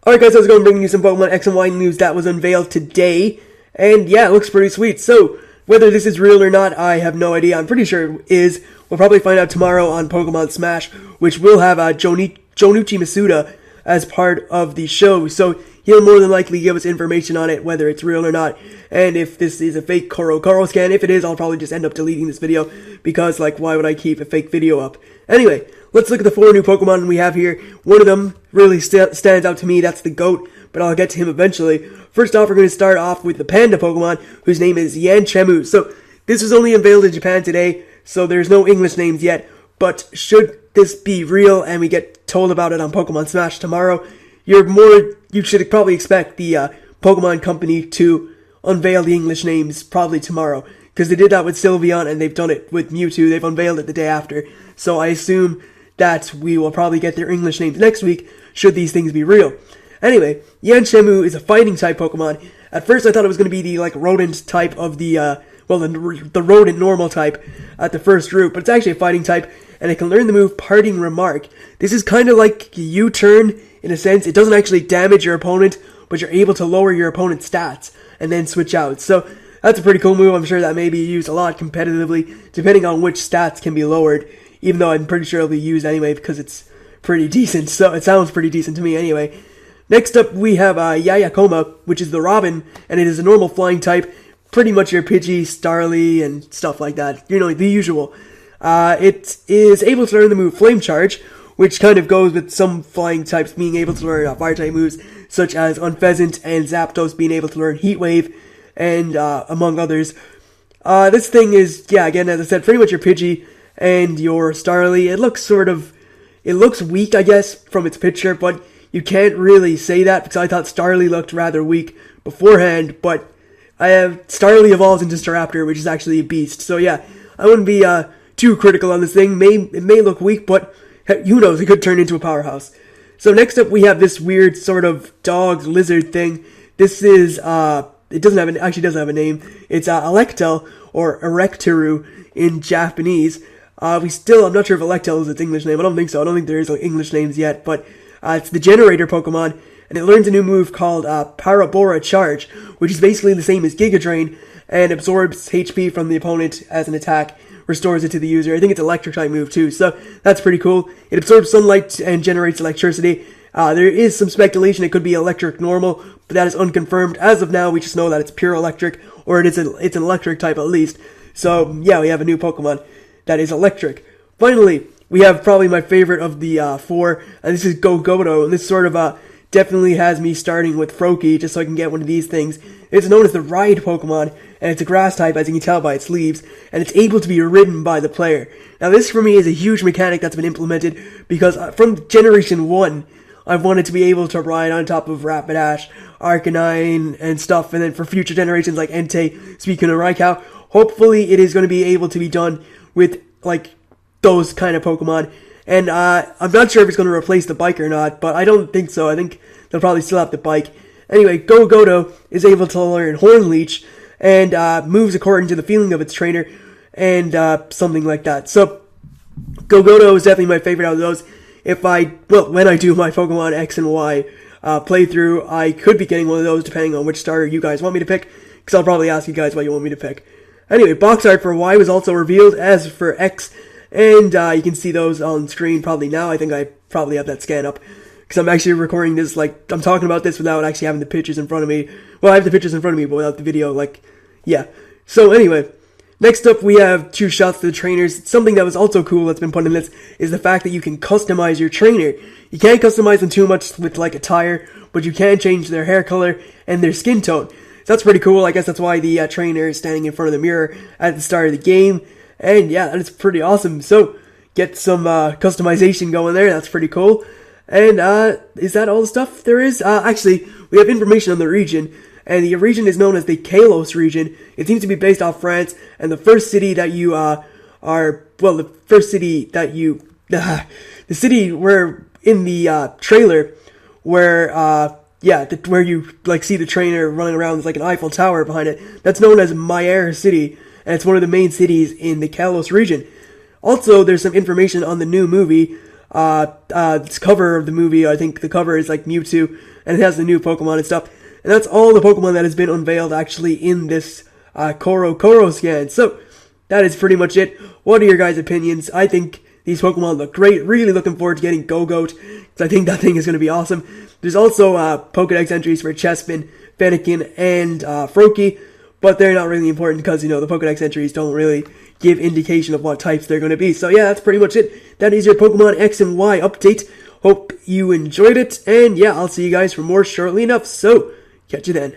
Alright guys, I was going to bring you some Pokemon X and Y news that was unveiled today. And yeah, it looks pretty sweet. So, whether this is real or not, I have no idea. I'm pretty sure it is. We'll probably find out tomorrow on Pokemon Smash, which will have Jonichi Masuda as part of the show. So, he'll more than likely give us information on it, whether it's real or not. And if this is a fake CoroCoro scan, if it is, I'll probably just end up deleting this video. Because, why would I keep a fake video up? Anyway, let's look at the 4 new Pokemon we have here. One of them really stands out to me, that's the GOAT, but I'll get to him eventually. First off, we're going to start off with the Panda Pokemon, whose name is Yanchemu. So, this was only unveiled in Japan today, so there's no English names yet, but should this be real and we get told about it on Pokemon Smash tomorrow, you should probably expect the Pokemon Company to unveil the English names probably tomorrow, because they did that with Sylveon and they've done it with Mewtwo. They've unveiled it the day after, so I assume that we will probably get their English names next week, should these things be real. Anyway, Yanchemu is a fighting-type Pokemon. At first I thought it was going to be the, rodent type of the rodent normal type at the first route, but it's actually a fighting type, and it can learn the move Parting Remark. This is kind of like a U-turn, in a sense. It doesn't actually damage your opponent, but you're able to lower your opponent's stats, and then switch out. So, that's a pretty cool move. I'm sure that may be used a lot competitively, depending on which stats can be lowered, even though I'm pretty sure it'll be used anyway, because it's pretty decent, so it sounds pretty decent to me anyway. Next up, we have Yayakoma, which is the Robin, and it is a normal flying type, pretty much your Pidgey, Starly, and stuff like that, the usual. It is able to learn the move Flame Charge, which kind of goes with some flying types being able to learn fire-type moves, such as Unpheasant and Zapdos being able to learn Heat Wave, and among others. This thing is, again, as I said, pretty much your Pidgey and your Starly. It looks weak, I guess, from its picture, but you can't really say that, because I thought Starly looked rather weak beforehand, but Starly evolves into Staraptor, which is actually a beast. So yeah, I wouldn't be too critical on this thing. It may look weak, but who knows, it could turn into a powerhouse. So next up, we have this weird sort of dog lizard thing. This is it doesn't have a name. It's Electel, or Erecturu in Japanese. I'm not sure if Electel is its English name. I don't think so. I don't think there is English names yet, but it's the Generator Pokemon, and it learns a new move called Parabora Charge, which is basically the same as Giga Drain, and absorbs HP from the opponent as an attack, restores it to the user. I think it's an electric type move too, so that's pretty cool. It absorbs sunlight and generates electricity. There is some speculation it could be electric normal, but that is unconfirmed. As of now, we just know that it's pure electric, or it's an electric type at least. So yeah, we have a new Pokemon that is electric. Finally, we have probably my favorite of the 4, and this is Gogodo, and this sort of definitely has me starting with Froakie, just so I can get one of these things. It's known as the Ride Pokemon, and it's a grass type, as you can tell by its leaves, and it's able to be ridden by the player. Now this for me is a huge mechanic that's been implemented, because from Generation 1, I've wanted to be able to ride on top of Rapidash, Arcanine, and stuff, and then for future generations like Entei, speaking of Raikou, hopefully it is going to be able to be done with, those kind of Pokemon. And I'm not sure if it's going to replace the bike or not, but I don't think so. I think they'll probably still have the bike. Anyway, Gogodo is able to learn Horn Leech, and moves according to the feeling of its trainer, and something like that. So, Gogodo is definitely my favorite out of those. When I do my Pokemon X and Y playthrough, I could be getting one of those depending on which starter you guys want me to pick, because I'll probably ask you guys what you want me to pick. Anyway, box art for Y was also revealed, as for X, and you can see those on screen probably now. I think I probably have that scan up, because I'm actually recording this, I'm talking about this without actually having the pictures in front of me. Well, I have the pictures in front of me, but without the video, yeah. So anyway, next up we have 2 shots to the trainers. Something that was also cool that's been put in this is the fact that you can customize your trainer. You can't customize them too much with attire, but you can change their hair color and their skin tone. So that's pretty cool. I guess that's why the trainer is standing in front of the mirror at the start of the game. And yeah, that is pretty awesome. So, get some customization going there. That's pretty cool. And is that all the stuff there is? Actually, we have information on the region. And the region is known as the Kalos region. It seems to be based off France. And the first city that you the city where in the trailer where where you see the trainer running around, there's an Eiffel Tower behind it. That's known as Mayer City, and it's one of the main cities in the Kalos region. Also, there's some information on the new movie. this cover of the movie. I think the cover is like Mewtwo, and it has the new Pokemon and stuff. And that's all the Pokemon that has been unveiled actually in this CoroCoro scan. So that is pretty much it. What are your guys' opinions? I think these Pokemon look great. Really looking forward to getting Gogodo, because I think that thing is going to be awesome. There's also Pokedex entries for Chespin, Fennekin, and Froakie, but they're not really important because, the Pokedex entries don't really give indication of what types they're going to be. So yeah, that's pretty much it. That is your Pokemon X and Y update. Hope you enjoyed it, and yeah, I'll see you guys for more shortly enough. So, catch you then.